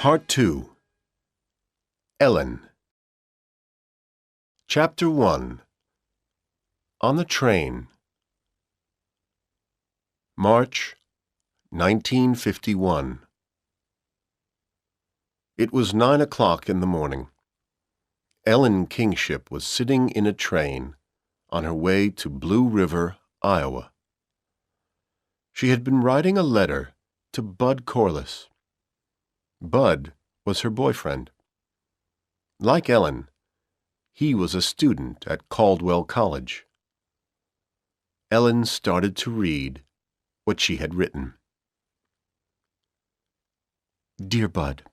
Part 2. Ellen. Chapter 1. On the Train. March 1951. It was 9 o'clock in the morning. Ellen Kingship was sitting in a train on her way to Blue River, Iowa. She had been writing a letter to Bud Corliss. Bud was her boyfriend. Like Ellen, he was a student at Caldwell College. Ellen started to read what she had written. Dear Bud,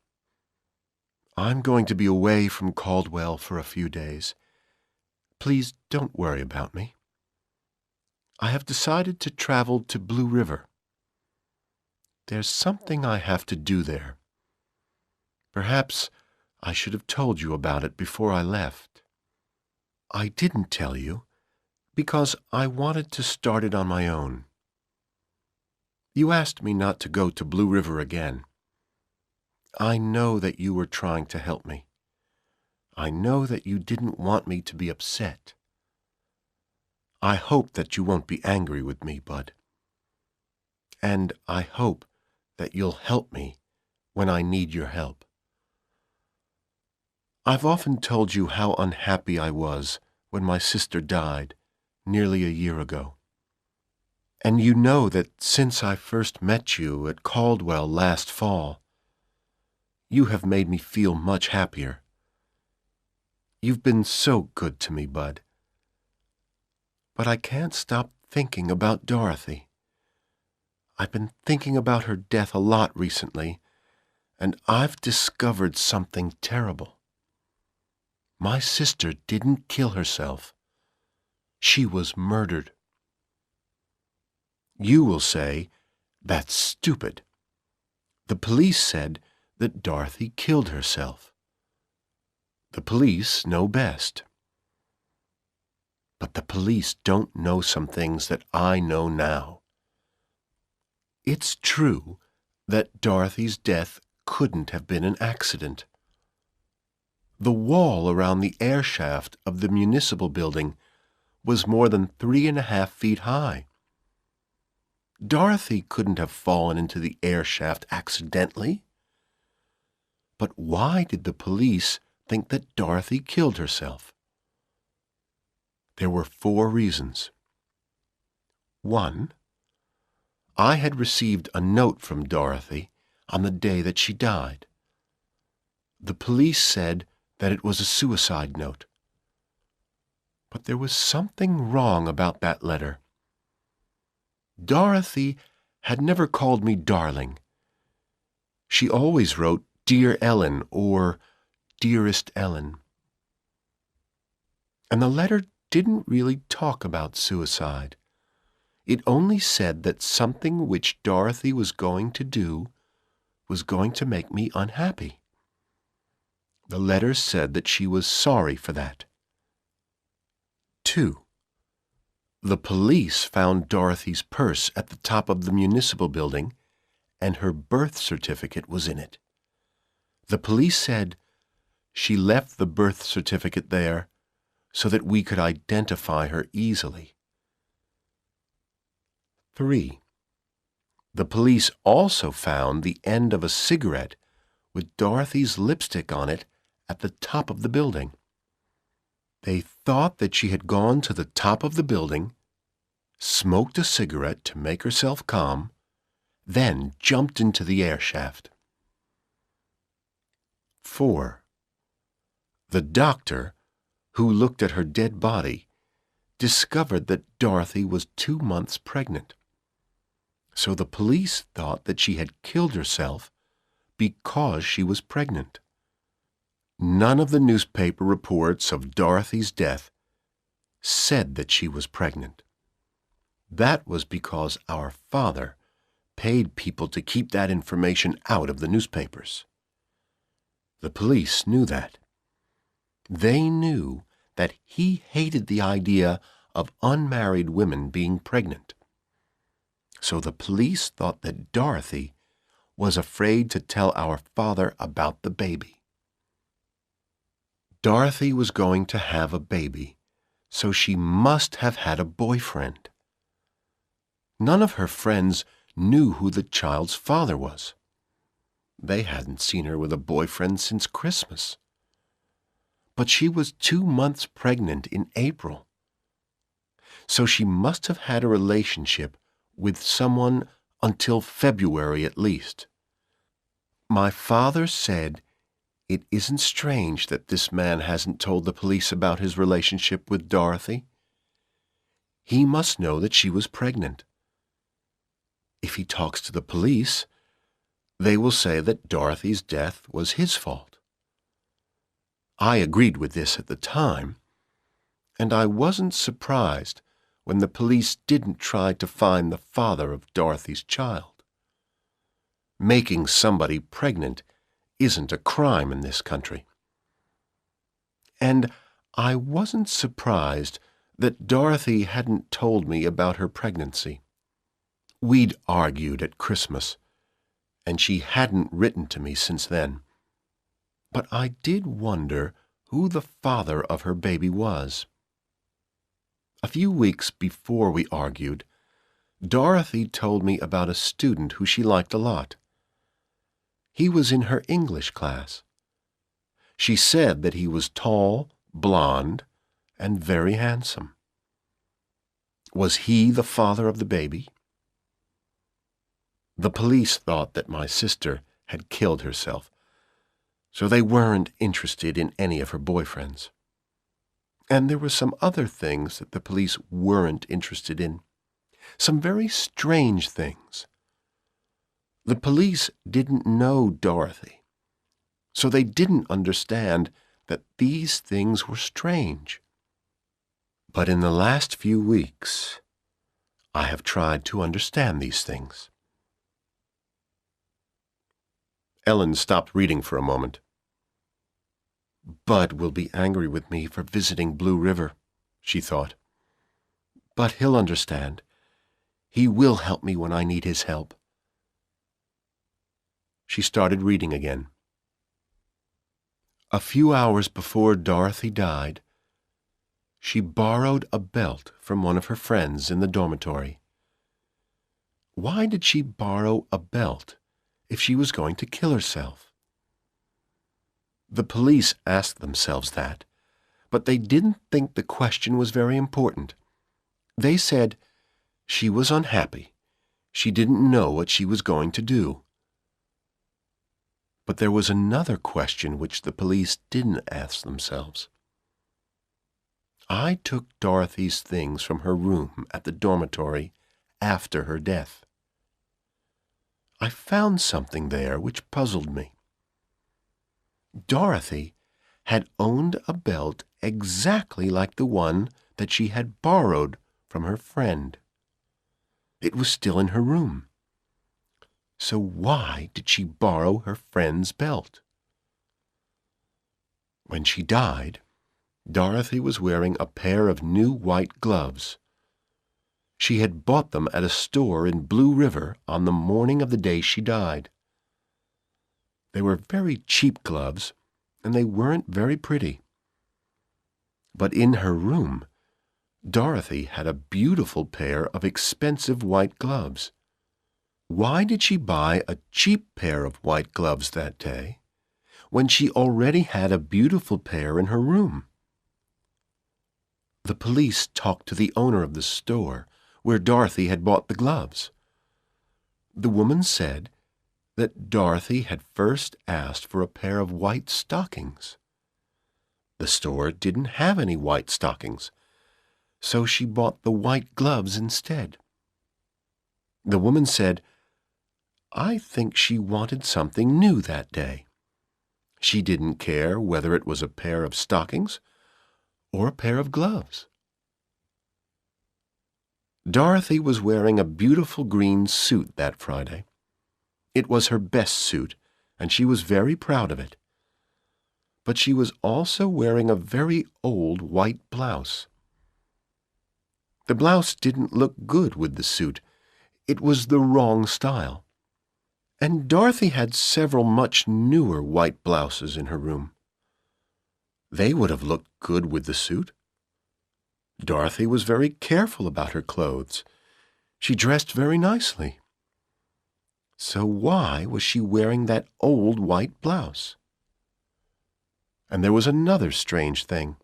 I'm going to be away from Caldwell for a few days. Please don't worry about me. I have decided to travel to Blue River. There's something I have to do there. Perhaps I should have told you about it before I left. I didn't tell you because I wanted to start it on my own. You asked me not to go to Blue River again. I know that you were trying to help me. I know that you didn't want me to be upset. I hope that you won't be angry with me, Bud. And I hope that you'll help me when I need your help. I've often told you how unhappy I was when my sister died nearly a year ago. And you know that since I first met you at Caldwell last fall, you have made me feel much happier. You've been so good to me, Bud. But I can't stop thinking about Dorothy. I've been thinking about her death a lot recently, and I've discovered something terrible. My sister didn't kill herself. She was murdered. You will say, that's stupid. The police said that Dorothy killed herself. The police know best. But the police don't know some things that I know now. It's true that Dorothy's death couldn't have been an accident. The wall around the air shaft of the municipal building was more than 3.5 feet high. Dorothy couldn't have fallen into the air shaft accidentally. But why did the police think that Dorothy killed herself? There were 4 reasons. 1. I had received a note from Dorothy on the day that she died. The police said that it was a suicide note. But there was something wrong about that letter. Dorothy had never called me darling. She always wrote Dear Ellen or Dearest Ellen. And the letter didn't really talk about suicide. It only said that something which Dorothy was going to do was going to make me unhappy. The letter said that she was sorry for that. 2. The police found Dorothy's purse at the top of the municipal building, and her birth certificate was in it. The police said she left the birth certificate there so that we could identify her easily. 3. The police also found the end of a cigarette with Dorothy's lipstick on it at the top of the building. They thought that she had gone to the top of the building, smoked a cigarette to make herself calm, then jumped into the air shaft. 4. The doctor, who looked at her dead body, discovered that Dorothy was 2 months pregnant. So the police thought that she had killed herself because she was pregnant. None of the newspaper reports of Dorothy's death said that she was pregnant. That was because our father paid people to keep that information out of the newspapers. The police knew that. They knew that he hated the idea of unmarried women being pregnant. So the police thought that Dorothy was afraid to tell our father about the baby. Dorothy was going to have a baby, so she must have had a boyfriend. None of her friends knew who the child's father was. They hadn't seen her with a boyfriend since Christmas. But she was 2 months pregnant in April. So she must have had a relationship with someone until February at least. My father said it isn't strange that this man hasn't told the police about his relationship with Dorothy. He must know that she was pregnant. If he talks to the police, they will say that Dorothy's death was his fault. I agreed with this at the time, and I wasn't surprised when the police didn't try to find the father of Dorothy's child. Making somebody pregnant isn't a crime in this country. And I wasn't surprised that Dorothy hadn't told me about her pregnancy. We'd argued at Christmas, and she hadn't written to me since then. But I did wonder who the father of her baby was. A few weeks before we argued, Dorothy told me about a student who she liked a lot. He was in her English class. She said that he was tall, blond, and very handsome. Was he the father of the baby? The police thought that my sister had killed herself, so they weren't interested in any of her boyfriends. And there were some other things that the police weren't interested in. Some very strange things. The police didn't know Dorothy, so they didn't understand that these things were strange. But in the last few weeks, I have tried to understand these things. Ellen stopped reading for a moment. Bud will be angry with me for visiting Blue River, she thought. But he'll understand. He will help me when I need his help. She started reading again. A few hours before Dorothy died, she borrowed a belt from one of her friends in the dormitory. Why did she borrow a belt if she was going to kill herself? The police asked themselves that, but they didn't think the question was very important. They said she was unhappy. She didn't know what she was going to do. But there was another question which the police didn't ask themselves. I took Dorothy's things from her room at the dormitory after her death. I found something there which puzzled me. Dorothy had owned a belt exactly like the one that she had borrowed from her friend. It was still in her room. So why did she borrow her friend's belt? When she died, Dorothy was wearing a pair of new white gloves. She had bought them at a store in Blue River on the morning of the day she died. They were very cheap gloves, and they weren't very pretty. But in her room, Dorothy had a beautiful pair of expensive white gloves. Why did she buy a cheap pair of white gloves that day when she already had a beautiful pair in her room? The police talked to the owner of the store where Dorothy had bought the gloves. The woman said that Dorothy had first asked for a pair of white stockings. The store didn't have any white stockings, so she bought the white gloves instead. The woman said, I think she wanted something new that day. She didn't care whether it was a pair of stockings or a pair of gloves. Dorothy was wearing a beautiful green suit that Friday. It was her best suit, and she was very proud of it. But she was also wearing a very old white blouse. The blouse didn't look good with the suit. It was the wrong style. And Dorothy had several much newer white blouses in her room. They would have looked good with the suit. Dorothy was very careful about her clothes. She dressed very nicely. So why was she wearing that old white blouse? And there was another strange thing.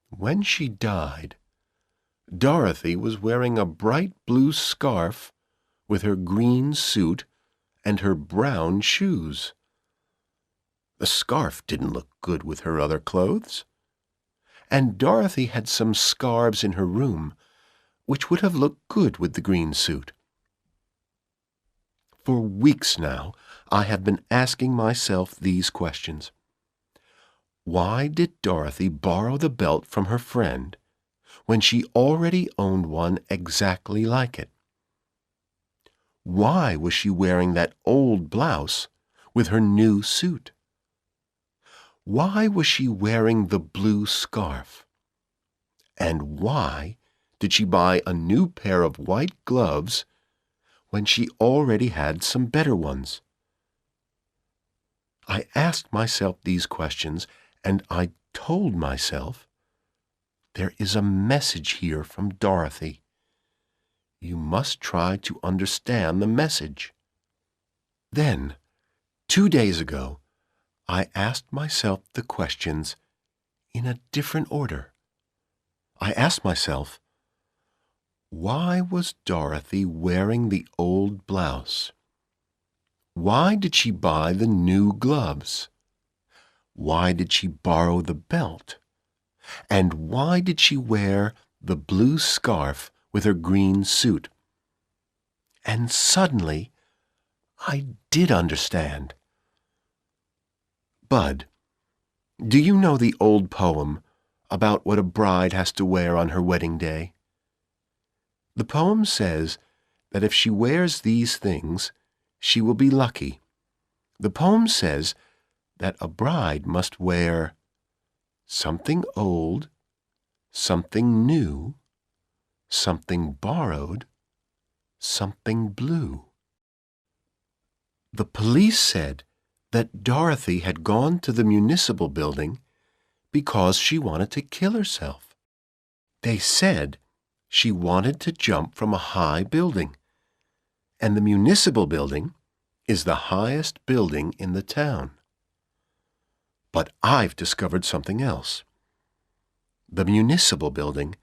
When she died, Dorothy was wearing a bright blue scarf with her green suit and her brown shoes. The scarf didn't look good with her other clothes. And Dorothy had some scarves in her room which would have looked good with the green suit. For weeks now, I have been asking myself these questions. Why did Dorothy borrow the belt from her friend when she already owned one exactly like it? Why was she wearing that old blouse with her new suit? Why was she wearing the blue scarf? And why did she buy a new pair of white gloves when she already had some better ones? I asked myself these questions, and I told myself, there is a message here from Dorothy. You must try to understand the message. Then, 2 days ago, I asked myself the questions in a different order. I asked myself, why was Dorothy wearing the old blouse? Why did she buy the new gloves? Why did she borrow the belt? And why did she wear the blue scarf with her green suit? And suddenly, I did understand. Bud, do you know the old poem about what a bride has to wear on her wedding day? The poem says that if she wears these things, she will be lucky. The poem says that a bride must wear something old, something new, something borrowed, something blue. The police said that Dorothy had gone to the municipal building because she wanted to kill herself. They said she wanted to jump from a high building, and the municipal building is the highest building in the town. But I've discovered something else. The municipal building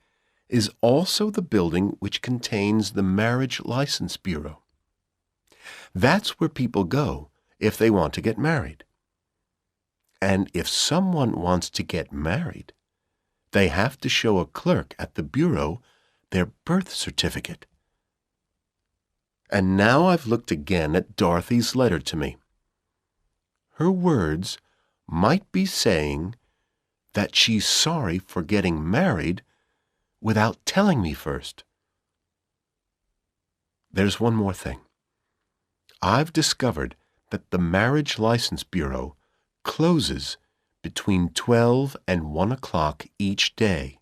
is also the building which contains the Marriage License Bureau. That's where people go if they want to get married. And if someone wants to get married, they have to show a clerk at the bureau their birth certificate. And now I've looked again at Dorothy's letter to me. Her words might be saying that she's sorry for getting married without telling me first. There's one more thing. I've discovered that the Marriage License Bureau closes between 12 and 1 o'clock each day.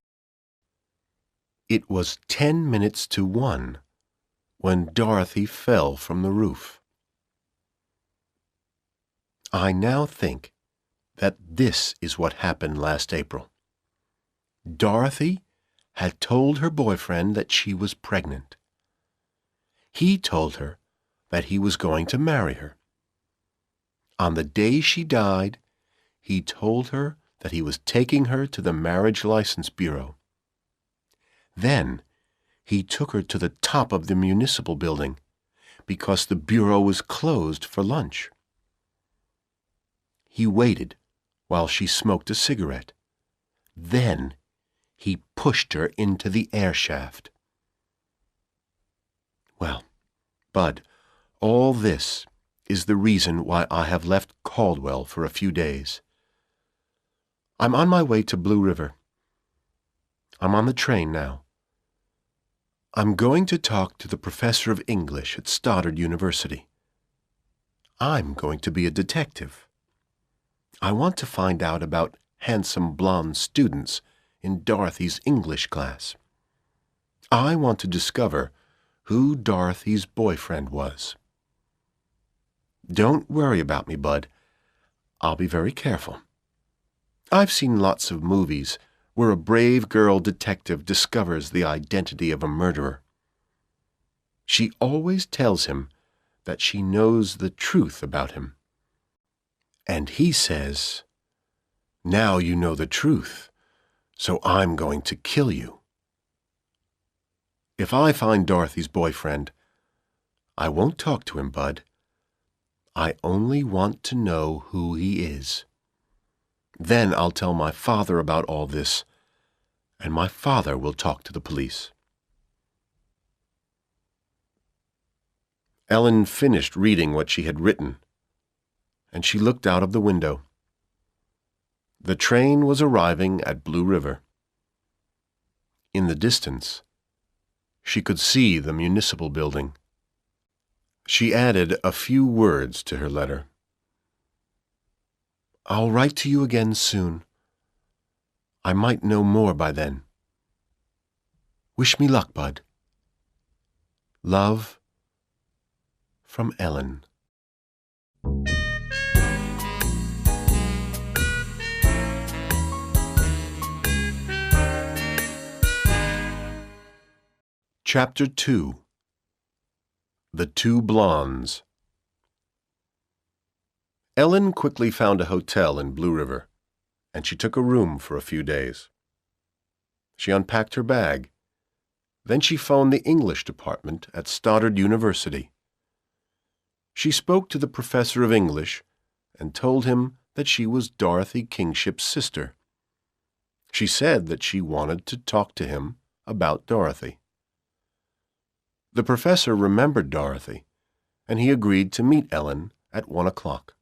It was 10 minutes to 1 when Dorothy fell from the roof. I now think that this is what happened last April. Dorothy had told her boyfriend that she was pregnant. He told her that he was going to marry her. On the day she died, he told her that he was taking her to the Marriage License Bureau. Then he took her to the top of the municipal building because the bureau was closed for lunch. He waited while she smoked a cigarette. Then he pushed her into the air shaft. Well, Bud, all this is the reason why I have left Caldwell for a few days. I'm on my way to Blue River. I'm on the train now. I'm going to talk to the professor of English at Stoddard University. I'm going to be a detective. I want to find out about handsome blonde students in Dorothy's English class. I want to discover who Dorothy's boyfriend was. Don't worry about me, Bud. I'll be very careful. I've seen lots of movies where a brave girl detective discovers the identity of a murderer. She always tells him that she knows the truth about him. And he says, "Now you know the truth, so I'm going to kill you." If I find Dorothy's boyfriend, I won't talk to him, Bud. I only want to know who he is. Then I'll tell my father about all this, and my father will talk to the police. Ellen finished reading what she had written, and she looked out of the window. The train was arriving at Blue River. In the distance, she could see the municipal building. She added a few words to her letter. "I'll write to you again soon. I might know more by then. Wish me luck, Bud. Love, from Ellen." Chapter 2. The Two Blondes. Ellen quickly found a hotel in Blue River, and she took a room for a few days. She unpacked her bag. Then she phoned the English department at Stoddard University. She spoke to the professor of English and told him that she was Dorothy Kingship's sister. She said that she wanted to talk to him about Dorothy. The professor remembered Dorothy, and he agreed to meet Ellen at 1 o'clock.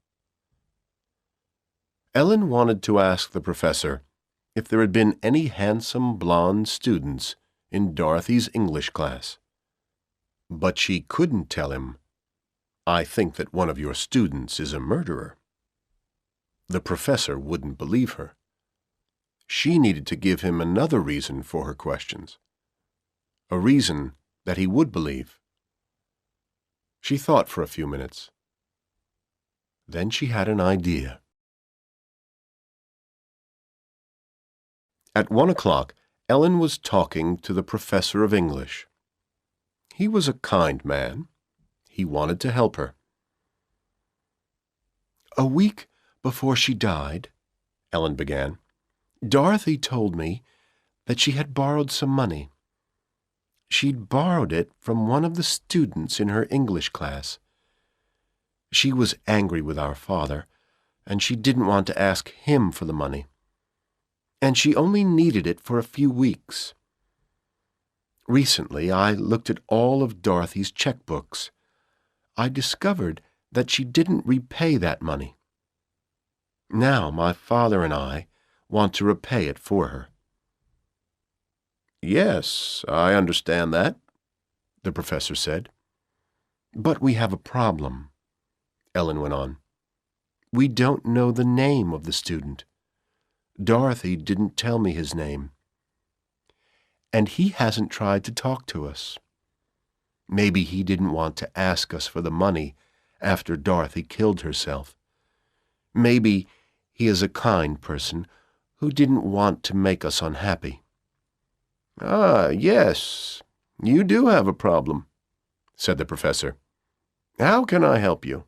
Ellen wanted to ask the professor if there had been any handsome blonde students in Dorothy's English class. But she couldn't tell him, "I think that one of your students is a murderer." The professor wouldn't believe her. She needed to give him another reason for her questions, a reason that he would believe. She thought for a few minutes. Then she had an idea. At 1 o'clock, Ellen was talking to the professor of English. He was a kind man. He wanted to help her. "A week before she died," Ellen began, "Dorothy told me that she had borrowed some money. She'd borrowed it from one of the students in her English class. She was angry with our father, and she didn't want to ask him for the money. And she only needed it for a few weeks. Recently, I looked at all of Dorothy's checkbooks. I discovered that she didn't repay that money. Now my father and I want to repay it for her." "Yes, I understand that," the professor said. "But we have a problem," Ellen went on. "We don't know the name of the student. Dorothy didn't tell me his name. And he hasn't tried to talk to us. Maybe he didn't want to ask us for the money after Dorothy killed herself. Maybe he is a kind person who didn't want to make us unhappy." "Ah, yes, you do have a problem," said the professor. "How can I help you?"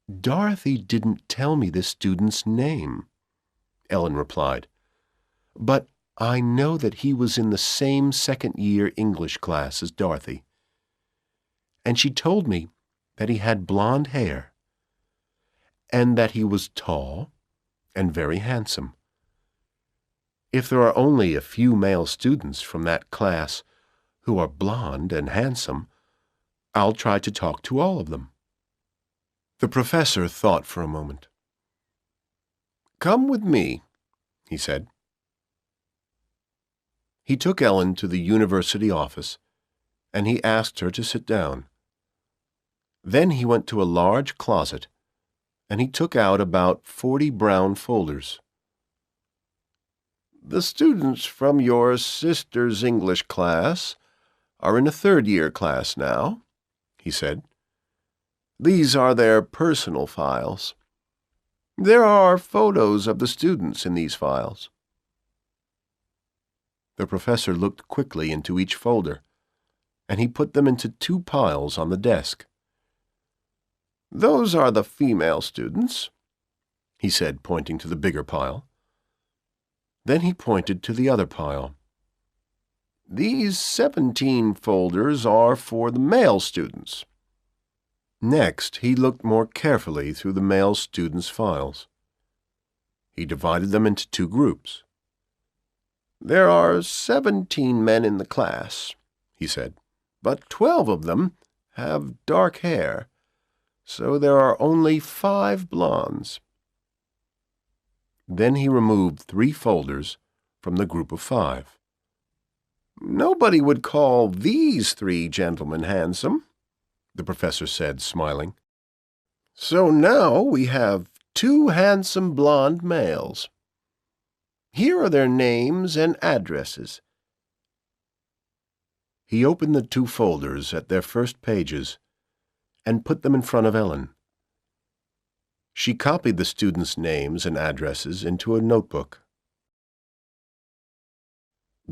"Dorothy didn't tell me this student's name," Ellen replied, "but I know that he was in the same second-year English class as Dorothy. And she told me that he had blonde hair, and that he was tall and very handsome. If there are only a few male students from that class who are blonde and handsome, I'll try to talk to all of them." The professor thought for a moment. "Come with me," he said. He took Ellen to the university office, and he asked her to sit down. Then he went to a large closet, and he took out about 40 brown folders. "The students from your sister's English class are in a third-year class now," he said. These are their personal files. There are photos of the students in these files." The professor looked quickly into each folder, and he put them into 2 piles on the desk. "Those are the female students," he said, pointing to the bigger pile. Then he pointed to the other pile. "These 17 folders are for the male students." Next, he looked more carefully through the male students' files. He divided them into 2 groups. "There are 17 men in the class," he said, "but 12 of them have dark hair, so there are only 5 blondes." Then he removed 3 folders from the group of 5. "Nobody would call these 3 gentlemen handsome," the professor said, smiling. "So now we have 2 handsome blonde males. Here are their names and addresses." He opened the 2 folders at their first pages and put them in front of Ellen. She copied the students' names and addresses into a notebook.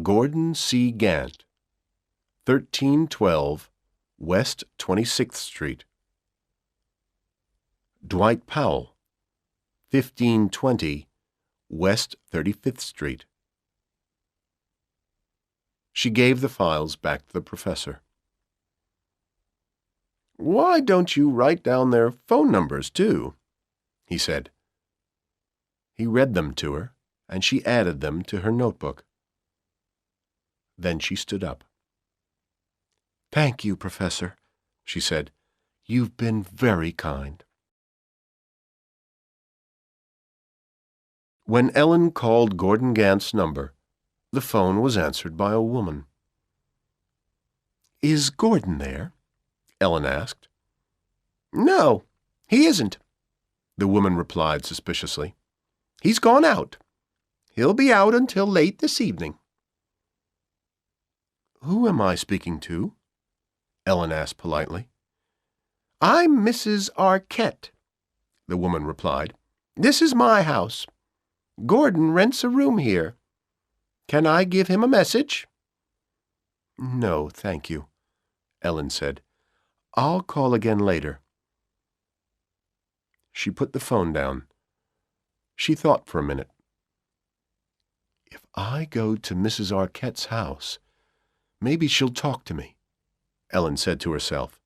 Gordon C. Gant, 1312 West 26th Street. Dwight Powell, 1520 West 35th Street. She gave the files back to the professor. "Why don't you write down their phone numbers, too?" he said. He read them to her, and she added them to her notebook. Then she stood up. "Thank you, Professor," she said. "You've been very kind." When Ellen called Gordon Gant's number, the phone was answered by a woman. "Is Gordon there?" Ellen asked. "No, he isn't," the woman replied suspiciously. "He's gone out. He'll be out until late this evening." "Who am I speaking to?" Ellen asked politely. "I'm Mrs. Arquette," the woman replied. "This is my house. Gordon rents a room here. Can I give him a message?" "No, thank you," Ellen said. "I'll call again later." She put the phone down. She thought for a minute. "If I go to Mrs. Arquette's house, maybe she'll talk to me," Ellen said to herself.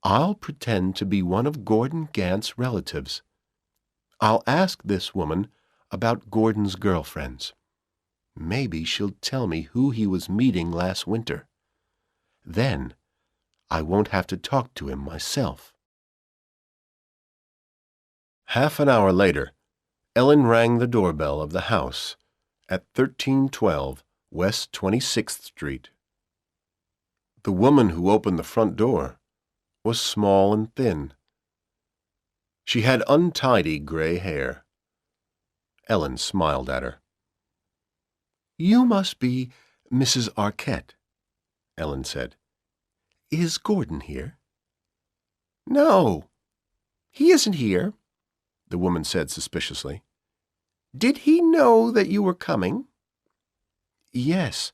"I'll pretend to be one of Gordon Gant's relatives. I'll ask this woman about Gordon's girlfriends. Maybe she'll tell me who he was meeting last winter. Then I won't have to talk to him myself." Half an hour later, Ellen rang the doorbell of the house at 1312 West 26th Street. The woman who opened the front door was small and thin. She had untidy gray hair. Ellen smiled at her. "You must be Mrs. Arquette," Ellen said. "Is Gordon here?" "No, he isn't here," the woman said suspiciously. "Did he know that you were coming?" "Yes,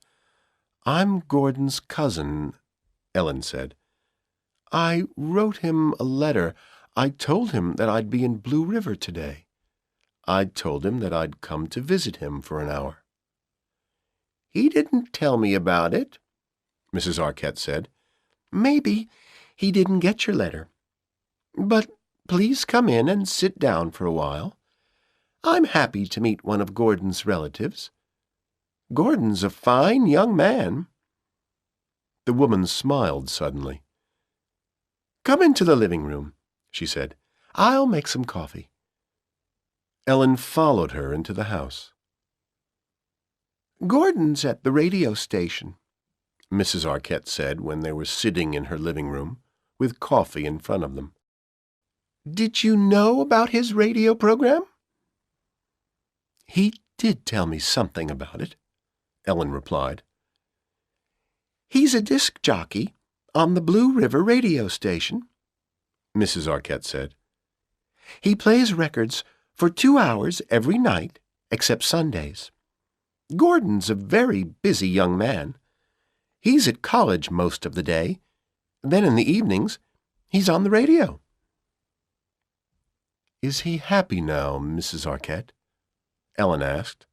I'm Gordon's cousin," Ellen said. "I wrote him a letter. I told him that I'd be in Blue River today. I told him that I'd come to visit him for an hour." "He didn't tell me about it," Mrs. Arquette said. "Maybe he didn't get your letter. But please come in and sit down for a while. I'm happy to meet one of Gordon's relatives. Gordon's a fine young man." The woman smiled suddenly. "Come into the living room," she said. "I'll make some coffee." Ellen followed her into the house. "Gordon's at the radio station," Mrs. Arquette said when they were sitting in her living room, with coffee in front of them. "Did you know about his radio program?" "He did tell me something about it," Ellen replied. "He's a disc jockey on the Blue River radio station. Mrs. Arquette said. He plays records for 2 hours every night, except Sundays. Gordon's a very busy young man. He's at college most of the day. Then in the evenings, he's on the radio. Is he happy now, Mrs. Arquette? Ellen asked.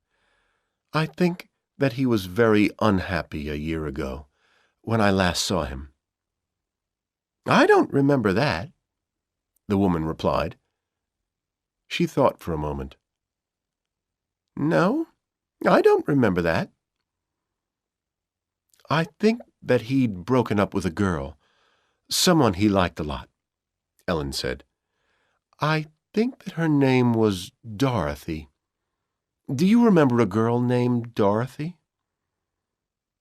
I think that he was very unhappy a year ago, when I last saw him. I don't remember that, the woman replied. She thought for a moment. No, I don't remember that. I think that he'd broken up with a girl, someone he liked a lot, Ellen said. I think that her name was Dorothy. Do you remember a girl named Dorothy?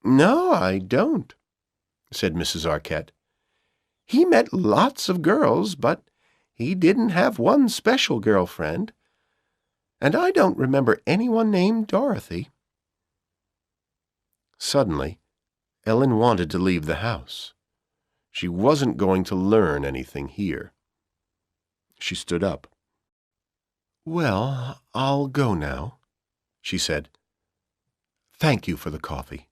No, I don't, said Mrs. Arquette. He met lots of girls, but he didn't have one special girlfriend. And I don't remember anyone named Dorothy. Suddenly, Ellen wanted to leave the house. She wasn't going to learn anything here. She stood up. Well, I'll go now, she said. Thank you for the coffee.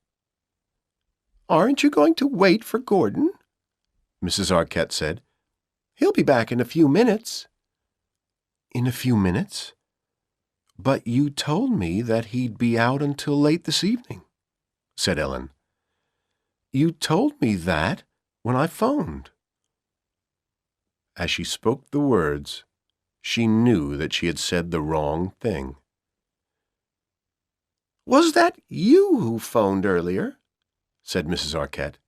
Aren't you going to wait for Gordon? Mrs. Arquette said. He'll be back in a few minutes. In a few minutes? But you told me that he'd be out until late this evening, said Ellen. You told me that when I phoned. As she spoke the words, she knew that she had said the wrong thing. Was that you who phoned earlier? Said Mrs. Arquette.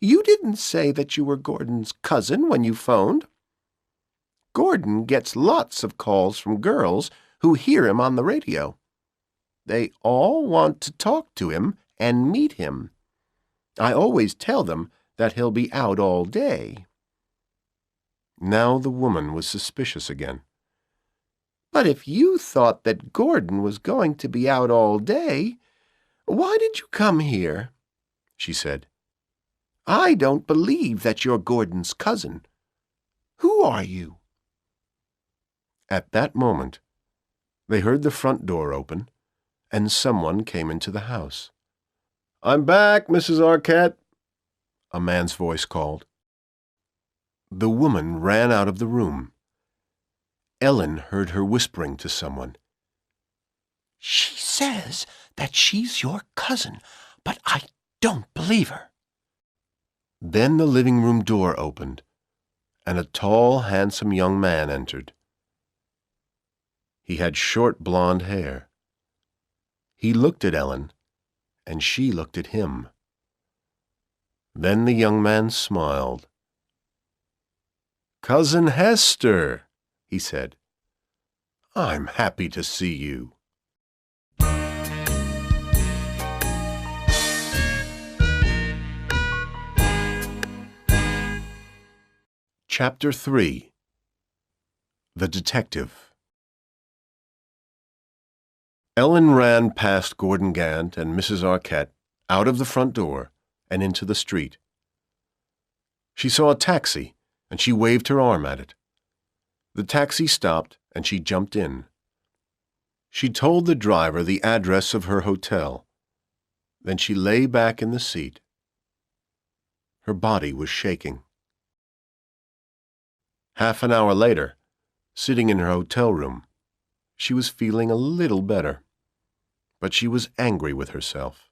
You didn't say that you were Gordon's cousin when you phoned. Gordon gets lots of calls from girls who hear him on the radio. They all want to talk to him and meet him. I always tell them that he'll be out all day. Now the woman was suspicious again. But if you thought that Gordon was going to be out all day, why did you come here? She said. I don't believe that you're Gordon's cousin. Who are you? At that moment, they heard the front door open, and someone came into the house. I'm back, Mrs. Arquette, a man's voice called. The woman ran out of the room. Ellen heard her whispering to someone. She says that she's your cousin, but I don't believe her. Then the living room door opened, and a tall, handsome young man entered. He had short blonde hair. He looked at Ellen, and she looked at him. Then the young man smiled. Cousin Hester, he said. I'm happy to see you. Chapter 3. The Detective. Ellen ran past Gordon Gant and Mrs. Arquette out of the front door and into the street. She saw a taxi, and she waved her arm at it. The taxi stopped, and she jumped in. She told the driver the address of her hotel. Then she lay back in the seat. Her body was shaking. Half an hour later, sitting in her hotel room, she was feeling a little better, but she was angry with herself.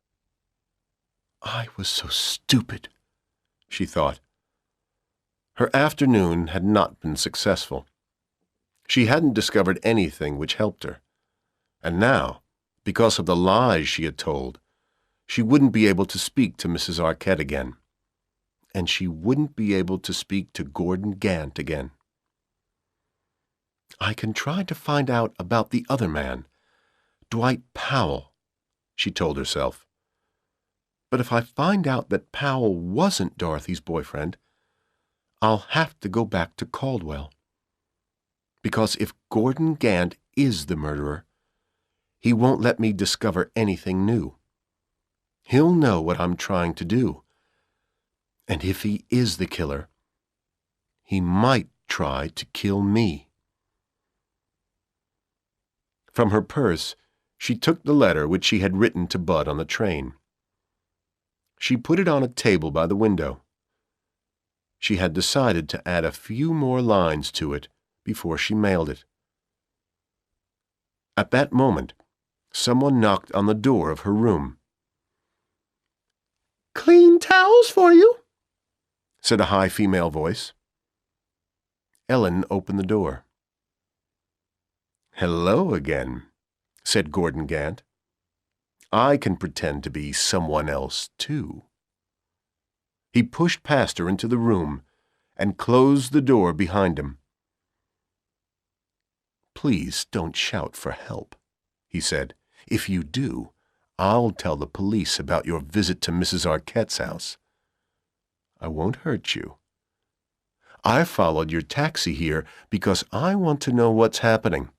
I was so stupid, she thought. Her afternoon had not been successful. She hadn't discovered anything which helped her, and now, because of the lies she had told, she wouldn't be able to speak to Mrs. Arquette again, and she wouldn't be able to speak to Gordon Gant again. I can try to find out about the other man, Dwight Powell, she told herself. But if I find out that Powell wasn't Dorothy's boyfriend, I'll have to go back to Caldwell. Because if Gordon Gant is the murderer, he won't let me discover anything new. He'll know what I'm trying to do. And if he is the killer, he might try to kill me." From her purse, she took the letter which she had written to Bud on the train. She put it on a table by the window. She had decided to add a few more lines to it before she mailed it. At that moment, someone knocked on the door of her room. "Clean towels for you," said a high female voice. Ellen opened the door. "Hello again," said Gordon Gant. "I can pretend to be someone else, too." He pushed past her into the room and closed the door behind him. "Please don't shout for help," he said. "If you do, I'll tell the police about your visit to Mrs. Arquette's house. I won't hurt you. I followed your taxi here because I want to know what's happening.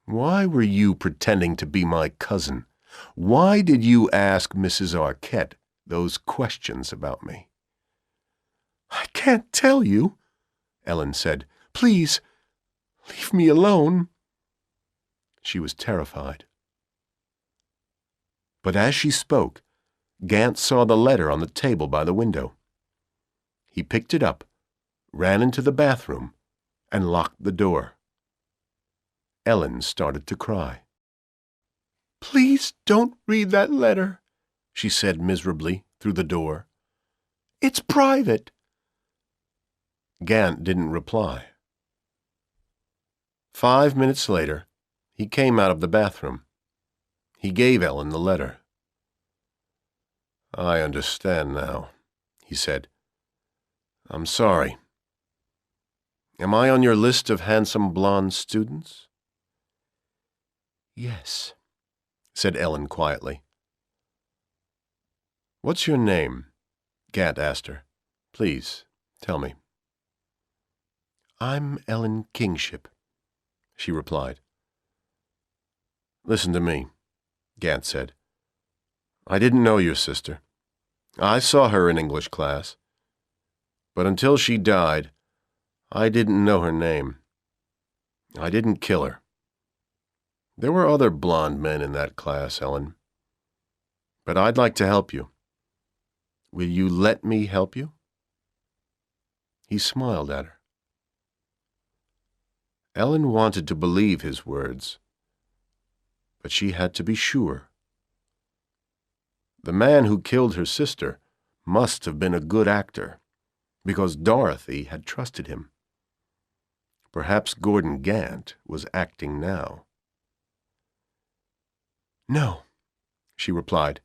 Why were you pretending to be my cousin? Why did you ask Mrs. Arquette those questions about me?" "I can't tell you," Ellen said. "Please, leave me alone." She was terrified. But as she spoke, Gant saw the letter on the table by the window. He picked it up, ran into the bathroom, and locked the door. Ellen started to cry. "Please don't read that letter," she said miserably through the door. "It's private." Gant didn't reply. 5 minutes later, he came out of the bathroom. He gave Ellen the letter. "I understand now," he said. "I'm sorry. Am I on your list of handsome blonde students?" "Yes," said Ellen quietly. "What's your name?" Gant asked her. "Please, tell me." "I'm Ellen Kingship," she replied. "Listen to me," Gant said. "I didn't know your sister. I saw her in English class. But until she died, I didn't know her name. I didn't kill her. There were other blonde men in that class, Ellen. But I'd like to help you. Will you let me help you?" He smiled at her. Ellen wanted to believe his words, but she had to be sure. The man who killed her sister must have been a good actor, because Dorothy had trusted him. Perhaps Gordon Gant was acting now. "No," she replied.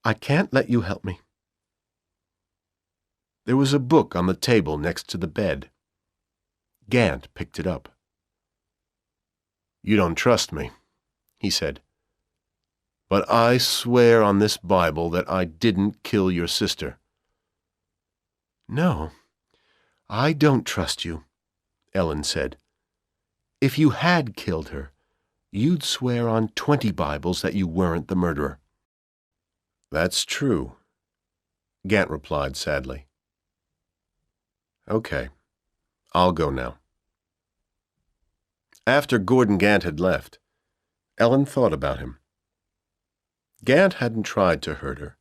"I can't let you help me." There was a book on the table next to the bed. Gant picked it up. "You don't trust me," he said. "But I swear on this Bible that I didn't kill your sister." "No, I don't trust you," Ellen said. "If you had killed her, you'd swear on 20 Bibles that you weren't the murderer." "That's true," Gant replied sadly. "Okay, I'll go now." After Gordon Gant had left, Ellen thought about him. Gant hadn't tried to hurt her,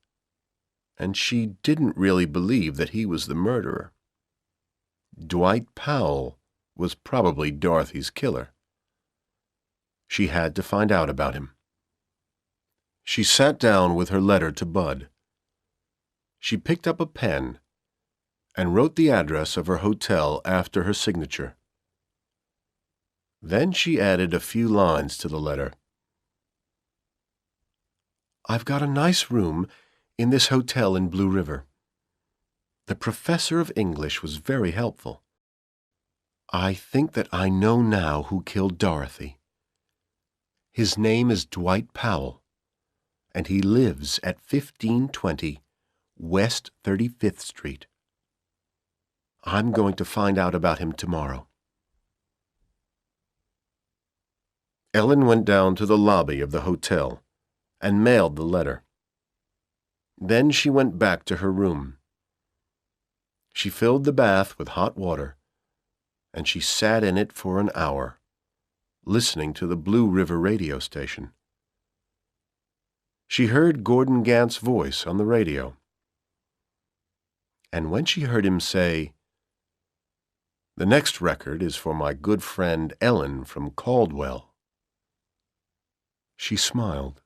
and she didn't really believe that he was the murderer. Dwight Powell was probably Dorothy's killer. She had to find out about him. She sat down with her letter to Bud. She picked up a pen and wrote the address of her hotel after her signature. Then she added a few lines to the letter. "I've got a nice room in this hotel in Blue River. The professor of English was very helpful. I think that I know now who killed Dorothy. His name is Dwight Powell, and he lives at 1520 West 35th Street. I'm going to find out about him tomorrow." Ellen went down to the lobby of the hotel and mailed the letter. Then she went back to her room. She filled the bath with hot water and she sat in it for an hour, listening to the Blue River radio station. She heard Gordon Gant's voice on the radio. And when she heard him say, "The next record is for my good friend Ellen from Caldwell," she smiled.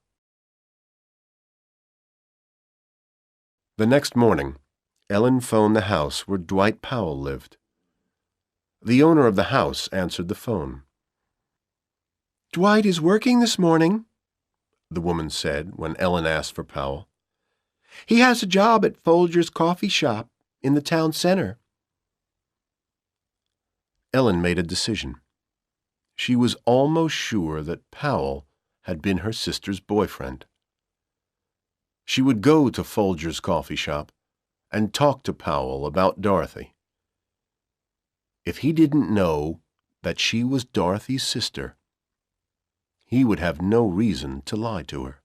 The next morning, Ellen phoned the house where Dwight Powell lived. The owner of the house answered the phone. "Dwight is working this morning," the woman said when Ellen asked for Powell. "He has a job at Folger's coffee shop in the town center." Ellen made a decision. She was almost sure that Powell had been her sister's boyfriend. She would go to Folger's coffee shop and talk to Powell about Dorothy. If he didn't know that she was Dorothy's sister, he would have no reason to lie to her.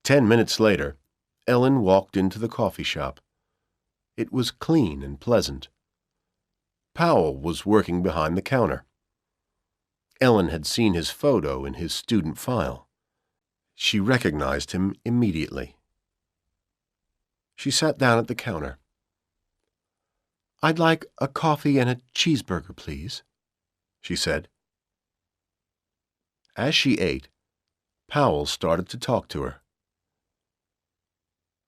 10 minutes later, Ellen walked into the coffee shop. It was clean and pleasant. Powell was working behind the counter. Ellen had seen his photo in his student file. She recognized him immediately. She sat down at the counter. "I'd like a coffee and a cheeseburger, please," she said. As she ate, Powell started to talk to her.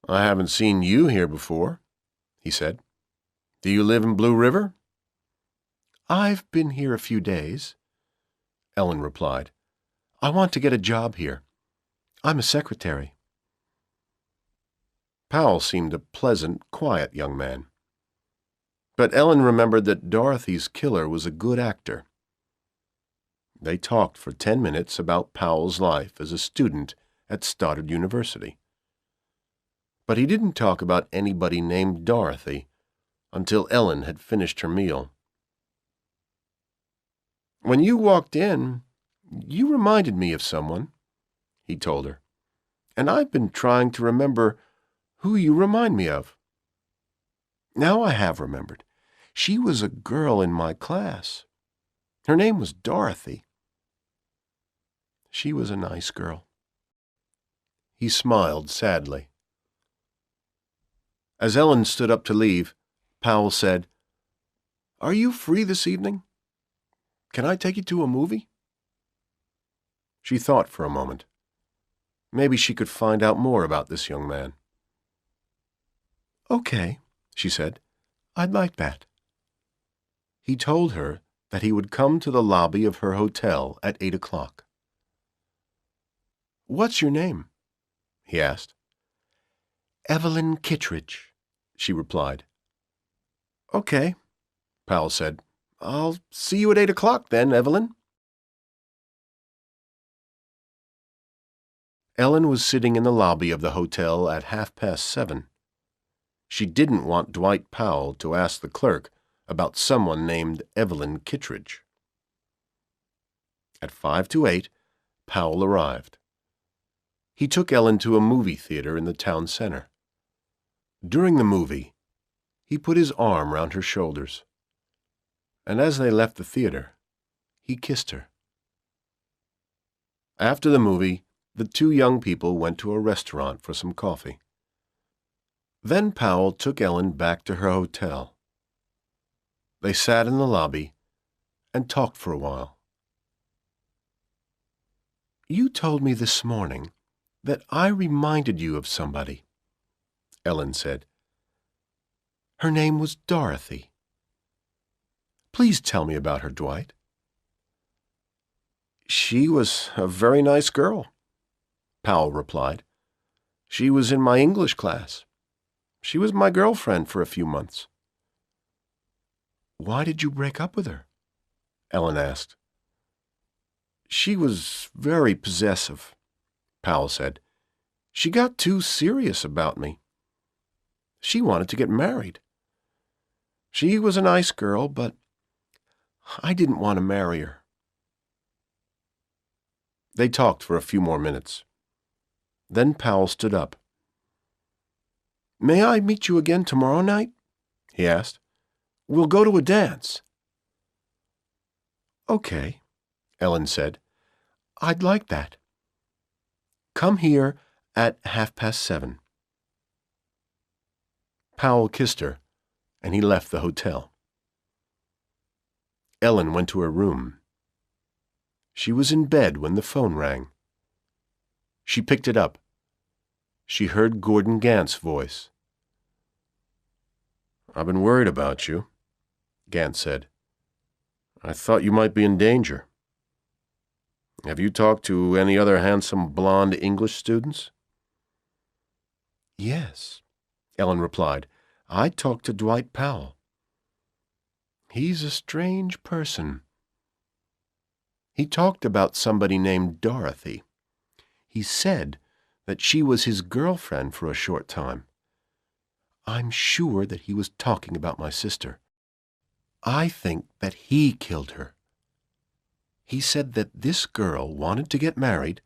"I haven't seen you here before," he said. "Do you live in Blue River?" "I've been here a few days," Ellen replied. "I want to get a job here. I'm a secretary." Powell seemed a pleasant, quiet young man. But Ellen remembered that Dorothy's killer was a good actor. They talked for 10 minutes about Powell's life as a student at Stoddard University. But he didn't talk about anybody named Dorothy until Ellen had finished her meal. "When you walked in, you reminded me of someone," he told her. "And I've been trying to remember who you remind me of. Now I have remembered. She was a girl in my class. Her name was Dorothy. She was a nice girl." He smiled sadly. As Ellen stood up to leave, Powell said, "Are you free this evening? Can I take you to a movie?" She thought for a moment. Maybe she could find out more about this young man. "Okay," she said. "I'd like that." He told her that he would come to the lobby of her hotel at 8 o'clock. "What's your name?" he asked. "Evelyn Kittredge," she replied. "Okay," Powell said. "I'll see you at 8 o'clock then, Evelyn." Ellen was sitting in the lobby of the hotel at 7:30. She didn't want Dwight Powell to ask the clerk about someone named Evelyn Kittredge. At 7:55, Powell arrived. He took Ellen to a movie theater in the town center. During the movie, he put his arm round her shoulders, and as they left the theater, he kissed her. After the movie, the two young people went to a restaurant for some coffee. Then Powell took Ellen back to her hotel. They sat in the lobby and talked for a while. "You told me this morning that I reminded you of somebody," Ellen said. "Her name was Dorothy. Please tell me about her, Dwight." "She was a very nice girl," Powell replied. "She was in my English class. She was my girlfriend for a few months." "Why did you break up with her?" Ellen asked. "She was very possessive," Powell said. "She got too serious about me. She wanted to get married. She was a nice girl, but I didn't want to marry her." They talked for a few more minutes. Then Powell stood up. "May I meet you again tomorrow night?" he asked. We'll go to a dance. Okay, Ellen said. I'd like that. Come here at 7:30. Powell kissed her, and he left the hotel. Ellen went to her room. She was in bed when the phone rang. She picked it up. She heard Gordon Gant's voice. "I've been worried about you," Gant said. "I thought you might be in danger. Have you talked to any other handsome blonde English students?" "Yes," Ellen replied. "I talked to Dwight Powell. He's a strange person. He talked about somebody named Dorothy. He said that she was his girlfriend for a short time. I'm sure that he was talking about my sister. I think that he killed her. He said that this girl wanted to get married,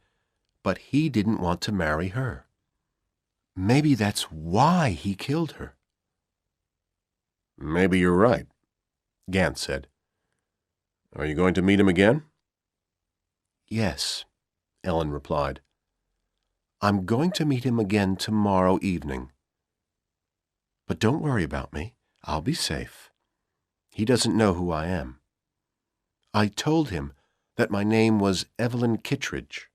but he didn't want to marry her. Maybe that's why he killed her." "Maybe you're right," Gant said. "Are you going to meet him again?" "Yes," Ellen replied. "I'm going to meet him again tomorrow evening. But don't worry about me. I'll be safe. He doesn't know who I am. I told him that my name was Evelyn Kittredge.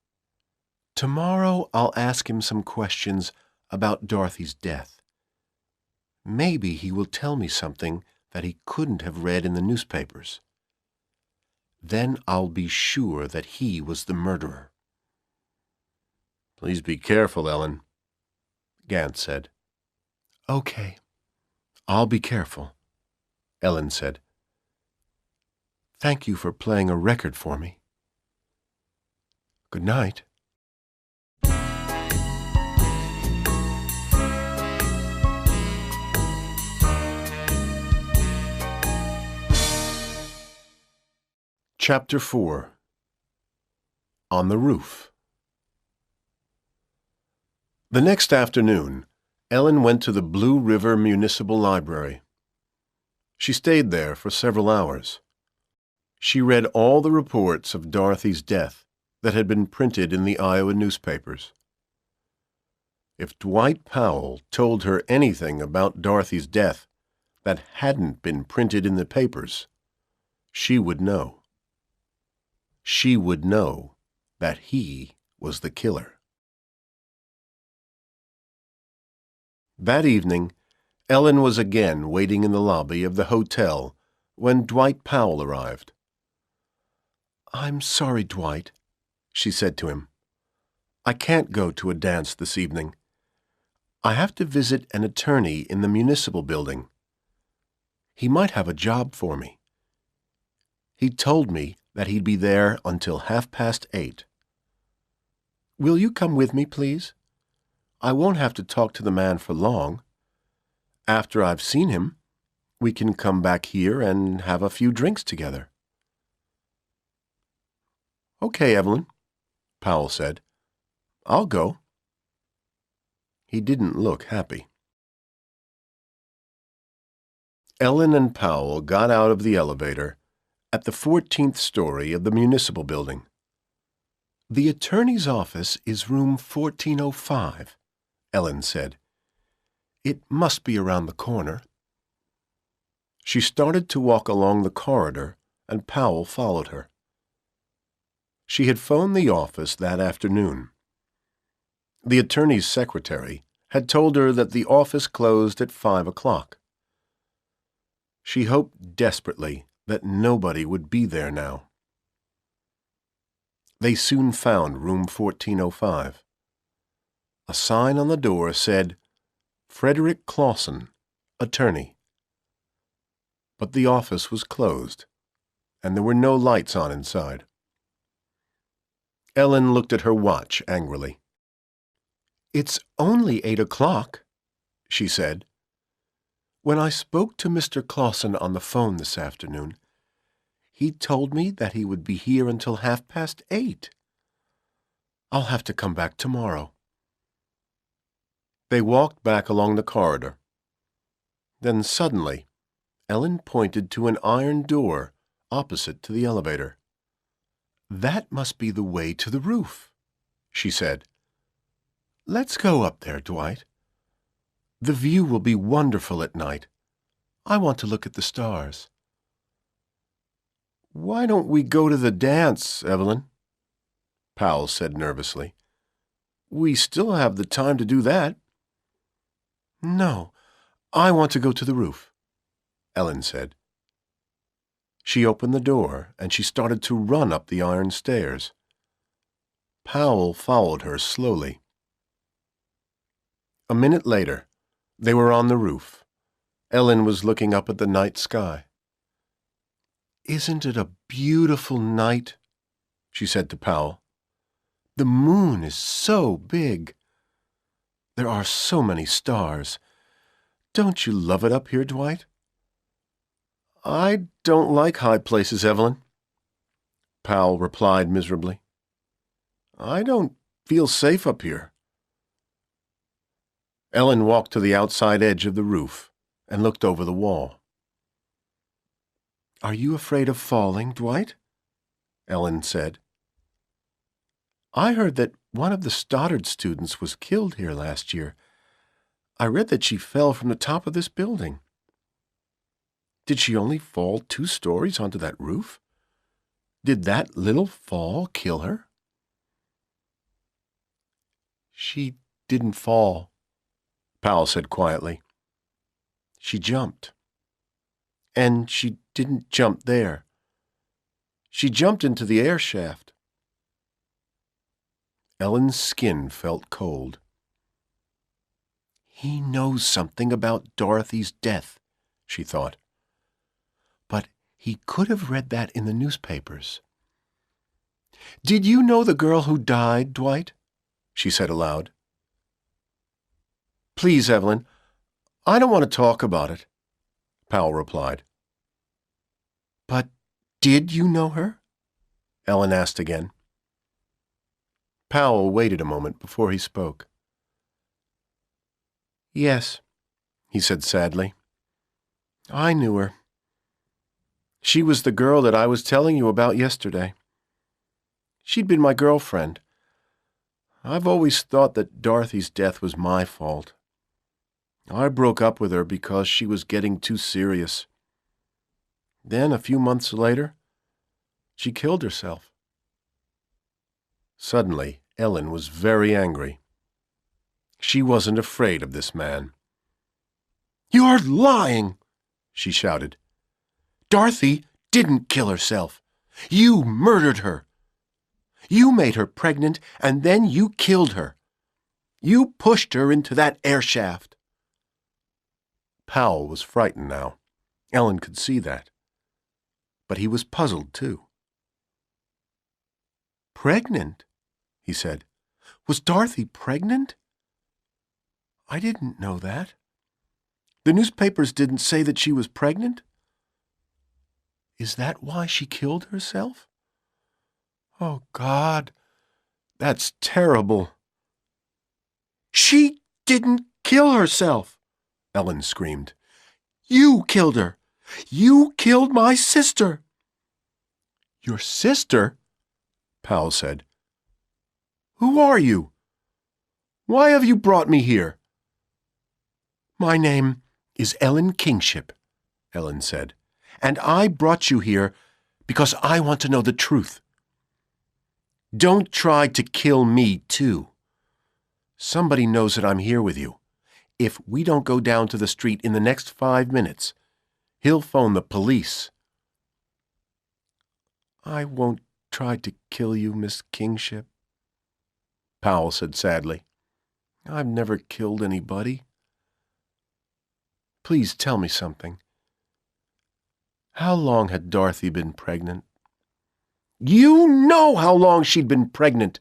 Tomorrow I'll ask him some questions about Dorothy's death. Maybe he will tell me something that he couldn't have read in the newspapers. Then I'll be sure that he was the murderer." "Please be careful, Ellen," Gant said. "Okay, I'll be careful," Ellen said. "Thank you for playing a record for me. Good night." Chapter 4. On the Roof. The next afternoon, Ellen went to the Blue River Municipal Library. She stayed there for several hours. She read all the reports of Dorothy's death that had been printed in the Iowa newspapers. If Dwight Powell told her anything about Dorothy's death that hadn't been printed in the papers, she would know. She would know that he was the killer. That evening, Ellen was again waiting in the lobby of the hotel when Dwight Powell arrived. "I'm sorry, Dwight," she said to him. "I can't go to a dance this evening. I have to visit an attorney in the municipal building. He might have a job for me. He told me that he'd be there until 8:30. Will you come with me, please? I won't have to talk to the man for long. After I've seen him, we can come back here and have a few drinks together." "Okay, Evelyn," Powell said. "I'll go." He didn't look happy. Ellen and Powell got out of the elevator at the 14th story of the municipal building. "The attorney's office is room 1405, Ellen said. "It must be around the corner." She started to walk along the corridor, and Powell followed her. She had phoned the office that afternoon. The attorney's secretary had told her that the office closed at 5 o'clock. She hoped desperately that nobody would be there now. They soon found room 1405. A sign on the door said, "Frederick Clausen, attorney." But the office was closed, and there were no lights on inside. Ellen looked at her watch angrily. "It's only 8 o'clock, she said. "When I spoke to Mr. Clausen on the phone this afternoon, he told me that he would be here until 8:30. I'll have to come back tomorrow." They walked back along the corridor. Then suddenly, Ellen pointed to an iron door opposite to the elevator. "That must be the way to the roof," she said. "Let's go up there, Dwight. The view will be wonderful at night. I want to look at the stars." "Why don't we go to the dance, Evelyn?" Powell said nervously. "We still have the time to do that." "No, I want to go to the roof," Ellen said. She opened the door, and she started to run up the iron stairs. Powell followed her slowly. A minute later, they were on the roof. Ellen was looking up at the night sky. "Isn't it a beautiful night?" she said to Powell. "The moon is so big. There are so many stars. Don't you love it up here, Dwight?" "I don't like high places, Evelyn," Powell replied miserably. "I don't feel safe up here." Ellen walked to the outside edge of the roof and looked over the wall. "Are you afraid of falling, Dwight?" Ellen said. "I heard that one of the Stoddard students was killed here last year. I read that she fell from the top of this building. Did she only fall 2 stories onto that roof? Did that little fall kill her?" "She didn't fall," Powell said quietly. "She jumped. And she didn't jump there. She jumped into the air shaft." Ellen's skin felt cold. "He knows something about Dorothy's death," she thought. "But he could have read that in the newspapers." "Did you know the girl who died, Dwight?" she said aloud. "Please, Evelyn, I don't want to talk about it," Powell replied. "But did you know her?" Ellen asked again. Powell waited a moment before he spoke. "Yes," he said sadly. "I knew her. She was the girl that I was telling you about yesterday. She'd been my girlfriend. I've always thought that Dorothy's death was my fault. I broke up with her because she was getting too serious. Then, a few months later, she killed herself." Suddenly, Ellen was very angry. She wasn't afraid of this man. "You're lying!" she shouted. "Dorothy didn't kill herself. You murdered her. You made her pregnant, and then you killed her. You pushed her into that air shaft." Powell was frightened now. Ellen could see that. But he was puzzled, too. "Pregnant?" he said. "Was Dorothy pregnant? I didn't know that. The newspapers didn't say that she was pregnant. Is that why she killed herself? Oh, God, that's terrible." "She didn't kill herself," Ellen screamed. "You killed her. You killed my sister." "Your sister?" Powell said. "Who are you? Why have you brought me here?" "My name is Ellen Kingship," Ellen said, "and I brought you here because I want to know the truth. Don't try to kill me, too. Somebody knows that I'm here with you. If we don't go down to the street in the next 5 minutes, he'll phone the police." "I won't try to kill you, Miss Kingship," Powell said sadly. "I've never killed anybody. Please tell me something. How long had Dorothy been pregnant?" "You know how long she'd been pregnant,"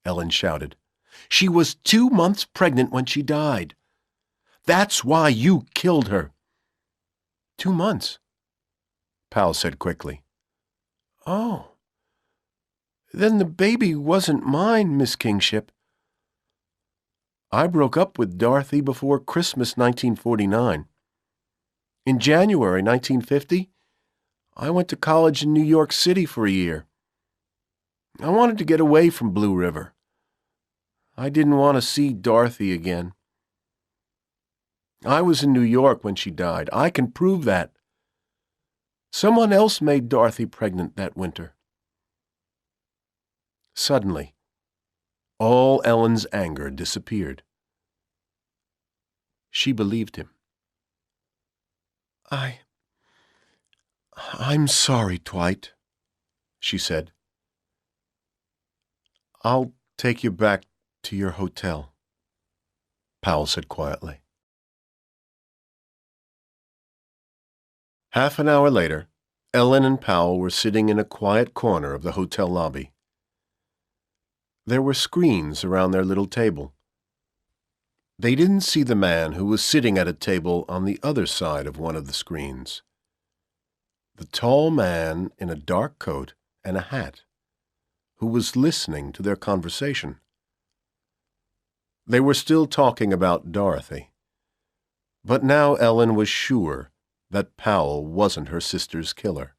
Ellen shouted. "She was 2 months pregnant when she died. That's why you killed her." "2 months," Powell said quickly. "Oh. Then the baby wasn't mine, Miss Kingship. I broke up with Dorothy before Christmas 1949. In January 1950, I went to college in New York City for a year. I wanted to get away from Blue River. I didn't want to see Dorothy again. I was in New York when she died. I can prove that. Someone else made Dorothy pregnant that winter. Suddenly, all Ellen's anger disappeared. She believed him. I'm sorry, Dwight, she said. I'll take you back to your hotel, Powell said quietly. Half an hour later, Ellen and Powell were sitting in a quiet corner of the hotel lobby. There were screens around their little table. They didn't see the man who was sitting at a table on the other side of one of the screens. The tall man in a dark coat and a hat, who was listening to their conversation. They were still talking about Dorothy, but now Ellen was sure that Powell wasn't her sister's killer.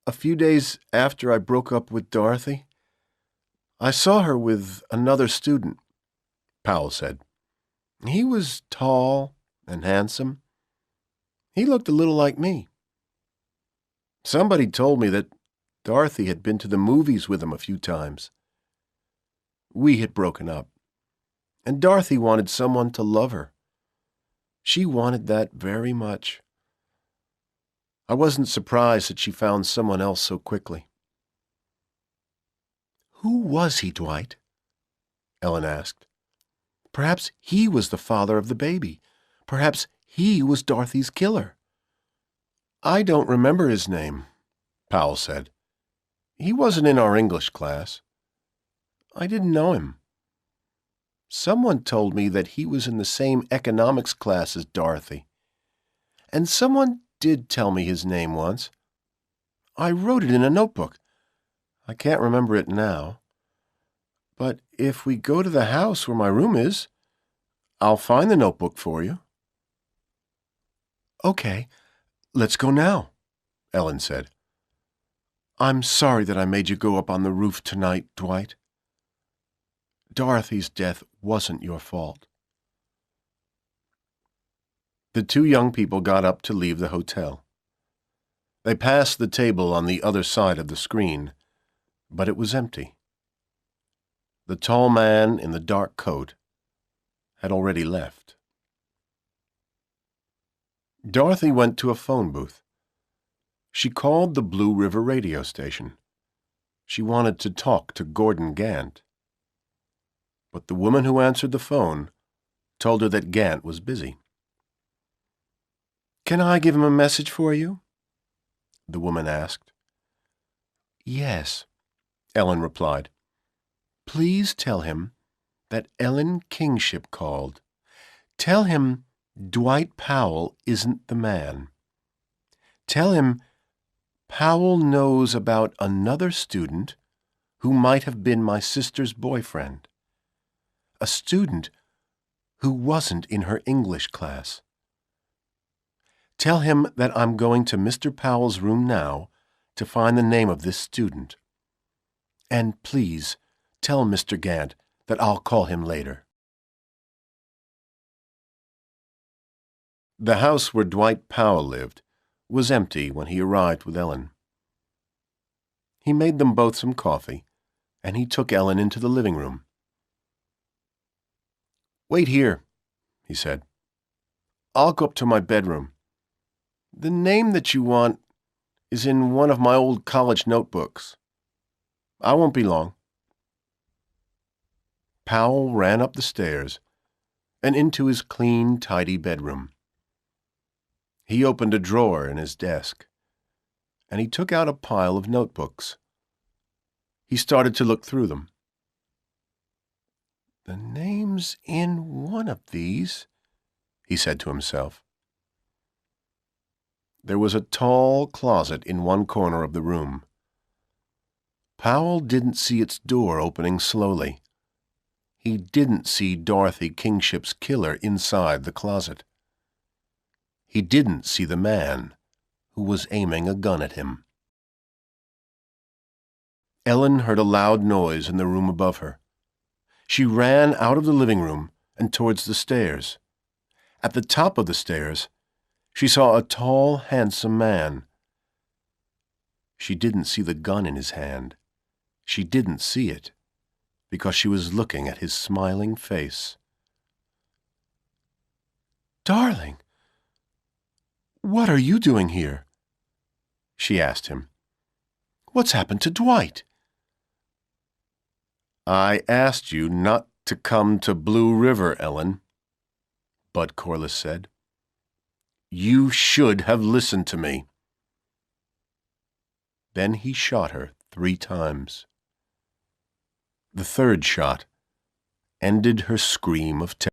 A few days after I broke up with Dorothy, I saw her with another student, Powell said. He was tall and handsome. He looked a little like me. Somebody told me that Dorothy had been to the movies with him a few times. We had broken up, and Dorothy wanted someone to love her. She wanted that very much. I wasn't surprised that she found someone else so quickly. Who was he, Dwight? Ellen asked. Perhaps he was the father of the baby. Perhaps he was Dorothy's killer. I don't remember his name, Powell said. He wasn't in our English class. I didn't know him. Someone told me that he was in the same economics class as Dorothy. And someone did tell me his name once. I wrote it in a notebook. I can't remember it now. But if we go to the house where my room is, I'll find the notebook for you. Okay, let's go now, Ellen said. I'm sorry that I made you go up on the roof tonight, Dwight. Dorothy's death wasn't your fault. The two young people got up to leave the hotel. They passed the table on the other side of the screen, but it was empty. The tall man in the dark coat had already left. Dorothy went to a phone booth. She called the Blue River radio station. She wanted to talk to Gordon Gant. But the woman who answered the phone told her that Gant was busy. Can I give him a message for you? The woman asked. Yes, Ellen replied. Please tell him that Ellen Kingship called. Tell him Dwight Powell isn't the man. Tell him Powell knows about another student who might have been my sister's boyfriend. A student who wasn't in her English class. Tell him that I'm going to Mr. Powell's room now to find the name of this student. And please tell Mr. Gant that I'll call him later. The house where Dwight Powell lived was empty when he arrived with Ellen. He made them both some coffee, and he took Ellen into the living room. Wait here, he said. I'll go up to my bedroom. The name that you want is in one of my old college notebooks. I won't be long. Powell ran up the stairs and into his clean, tidy bedroom. He opened a drawer in his desk, and he took out a pile of notebooks. He started to look through them. The name's in one of these, he said to himself. There was a tall closet in one corner of the room. Powell didn't see its door opening slowly. He didn't see Dorothy Kingship's killer inside the closet. He didn't see the man who was aiming a gun at him. Ellen heard a loud noise in the room above her. She ran out of the living room and towards the stairs. At the top of the stairs, she saw a tall, handsome man. She didn't see the gun in his hand. She didn't see it because she was looking at his smiling face. "Darling, what are you doing here?" she asked him. "What's happened to Dwight?" "I asked you not to come to Blue River, Ellen," Bud Corliss said. "You should have listened to me." Then he shot her 3 times. The third shot ended her scream of terror.